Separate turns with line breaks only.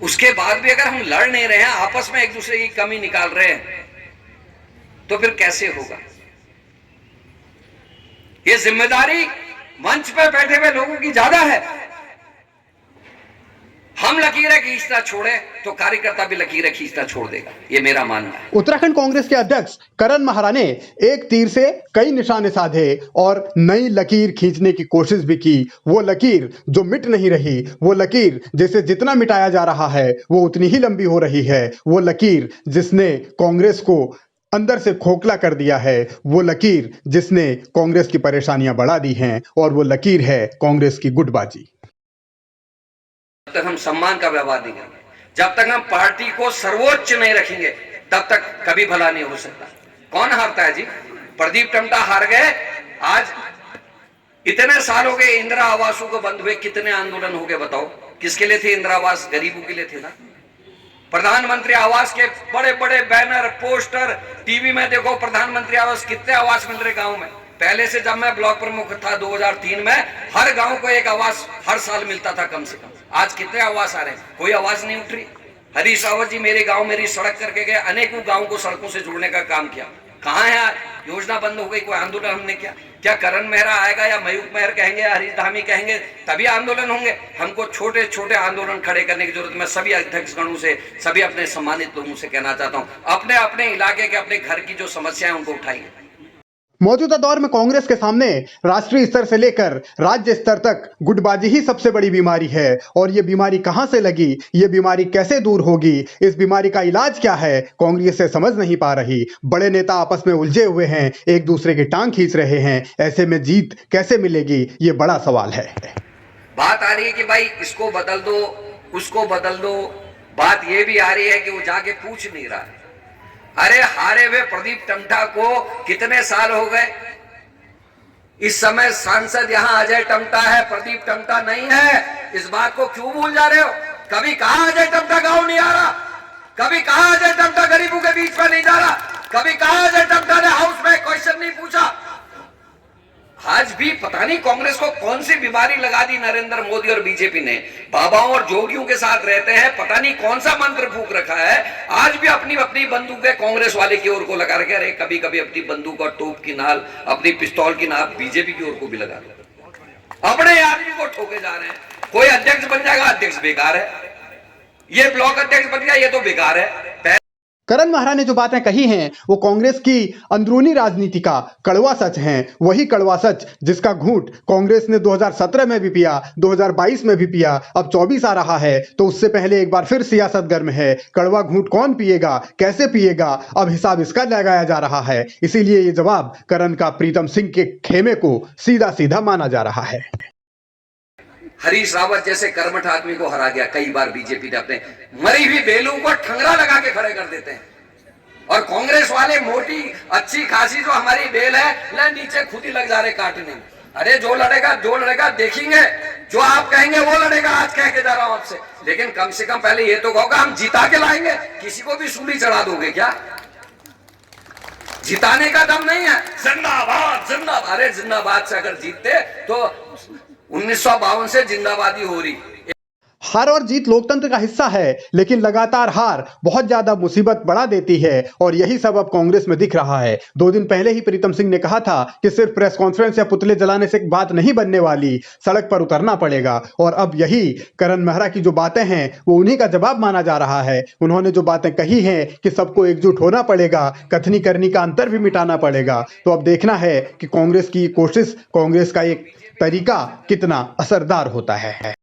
उसके बाद भी अगर हम लड़ नहीं रहे हैं, आपस में एक दूसरे की कमी निकाल रहे हैं, तो फिर कैसे होगा? ये जिम्मेदारी मंच पर बैठे हुए लोगों की ज्यादा है। हम लकीरें खींचना छोड़े तो कार्यकर्ता भी लकीरें खींचना छोड़ देगा, ये मेरा मानना है।
उत्तराखंड कांग्रेस के अध्यक्ष करण महरा ने एक तीर से कई निशाने साधे और नई लकीर खींचने की कोशिश भी की। वो लकीर जो मिट नहीं रही, वो लकीर जिसे जितना मिटाया जा रहा है वो उतनी ही लंबी हो रही है, वो लकीर जिसने कांग्रेस को अंदर से खोखला कर दिया है, वो लकीर जिसने कांग्रेस की परेशानियां बढ़ा दी हैं, और वो लकीर है कांग्रेस की गुटबाजी।
जब तक हम सम्मान का व्यवहार नहीं करेंगे, जब तक हम पार्टी को सर्वोच्च नहीं रखेंगे, तब तक कभी भला नहीं हो सकता। कौन हारता है जी? प्रदीप टम्टा हार गए। आज इतने साल हो गए इंदिरा आवासों को बंद हुए, कितने आंदोलन हो गए बताओ? किसके लिए थे इंदिरा आवास? गरीबों के लिए थे ना। प्रधानमंत्री आवास के बड़े बड़े बैनर, पोस्टर, टीवी में देखो प्रधानमंत्री आवास, कितने आवास मिल रहे गांव में। पहले से जब मैं ब्लॉक प्रमुख था 2003 में, हर गांव को एक आवास हर साल मिलता था कम से कम। आज कितने आवास आ रहे हैं? कोई आवाज नहीं उठ रही। हरीश रावत जी मेरे गांव मेरी सड़क करके गए, अनेकों गांव को सड़कों से जोड़ने का काम किया। कहां है? योजना बंद हो गई, कोई आंदोलन हमने किया? क्या करण मेहरा आएगा या मयूख मेहर कहेंगे या हरीश धामी कहेंगे तभी आंदोलन होंगे? हमको छोटे छोटे आंदोलन खड़े करने की जरूरत। मैं सभी अध्यक्षगणों से, सभी अपने सम्मानित लोगों से कहना चाहता हूं, अपने अपने इलाके के, अपने घर की जो समस्याएं उनको उठाइए।
मौजूदा दौर में कांग्रेस के सामने राष्ट्रीय स्तर से लेकर राज्य स्तर तक गुटबाजी ही सबसे बड़ी बीमारी है। और ये बीमारी कहां से लगी, ये बीमारी कैसे दूर होगी, इस बीमारी का इलाज क्या है, कांग्रेस से समझ नहीं पा रही। बड़े नेता आपस में उलझे हुए हैं, एक दूसरे की टांग खींच रहे हैं। ऐसे में जीत कैसे मिलेगी, ये बड़ा सवाल है।
बात आ रही है कि भाई इसको बदल दो, उसको बदल दो। बात ये भी आ रही है कि वो जाके पूछ नहीं रहा है। अरे हारे हुए प्रदीप टम्टा को कितने साल हो गए? इस समय सांसद यहां अजय टम्टा है, प्रदीप टम्टा नहीं है। इस बात को क्यों भूल जा रहे हो? कभी कहा अजय टम्टा गांव नहीं आ रहा? कभी कहा अजय टम्टा गरीबों के बीच में नहीं जा रहा? कभी कहा अजय टम्टा ने हाउस में क्वेश्चन नहीं पूछा? आज भी पता नहीं कांग्रेस को कौन सी बीमारी लगा दी नरेंद्र मोदी और बीजेपी ने। बाबाओं और जोगियों के साथ रहते हैं, पता नहीं कौन सा मंत्र फूंक रखा है। आज भी अपनी अपनी बंदूकें कांग्रेस वाले की ओर को लगा रखे। अरे कभी कभी अपनी बंदूक और तोप की नाल, अपनी पिस्तौल की नाल बीजेपी की ओर को भी लगा दो। अपने आदमी को ठोके जा रहे हैं। कोई अध्यक्ष बन जाएगा, अध्यक्ष बेकार है। ये ब्लॉक अध्यक्ष बन गया, ये तो बेकार है।
करण महरा ने जो बातें कही हैं वो कांग्रेस की अंदरूनी राजनीति का कड़वा सच हैं। वही कड़वा सच जिसका घूंट कांग्रेस ने 2017 में भी पिया, 2022 में भी पिया, अब 24 आ रहा है तो उससे पहले एक बार फिर सियासत गर्म है। कड़वा घूंट कौन पिएगा, कैसे पिएगा, अब हिसाब इसका लगाया जा रहा है। इसीलिए ये जवाब करण का प्रीतम सिंह के खेमे को सीधा सीधा माना जा रहा है।
हरीश रावत जैसे कर्मठ आदमी को हरा गया कई बार बीजेपी ने। अपने मरी हुई बेलों को ठंगरा लगा के खड़े कर देते हैं। और कांग्रेस वाले मोटी अच्छी खासी जो हमारी बेल है, ले नीचे खुद ही लग जा रहे काटने। अरे जो लड़ेगा देखेंगे, जो आप कहेंगे वो लड़ेगा। आज कह के जा रहा हूं आपसे, लेकिन कम से कम पहले ये तो कहोगा हम जिता के लाएंगे। किसी को भी सूली चढ़ा दोगे क्या? जिताने का दम नहीं है। जिंदाबाद जिंदाबाद। अरे जिंदाबाद से अगर जीतते तो 1952 से जिंदाबादी हो रही।
हार और जीत लोकतंत्र का हिस्सा है, लेकिन लगातार हार बहुत ज्यादा मुसीबत बढ़ा देती है और यही सब अब कांग्रेस में दिख रहा है। 2 दिन पहले ही प्रीतम सिंह ने कहा था कि सिर्फ प्रेस कॉन्फ्रेंस या पुतले जलाने से बात नहीं बनने वाली, सड़क पर उतरना पड़ेगा। और अब यही करण महरा की जो बातें हैं वो उन्हीं का जवाब माना जा रहा है। उन्होंने जो बातें कही हैं कि सबको एकजुट होना पड़ेगा, कथनी करनी का अंतर भी मिटाना पड़ेगा। तो अब देखना है कि कांग्रेस की कोशिश, कांग्रेस का एक तरीका कितना असरदार होता है।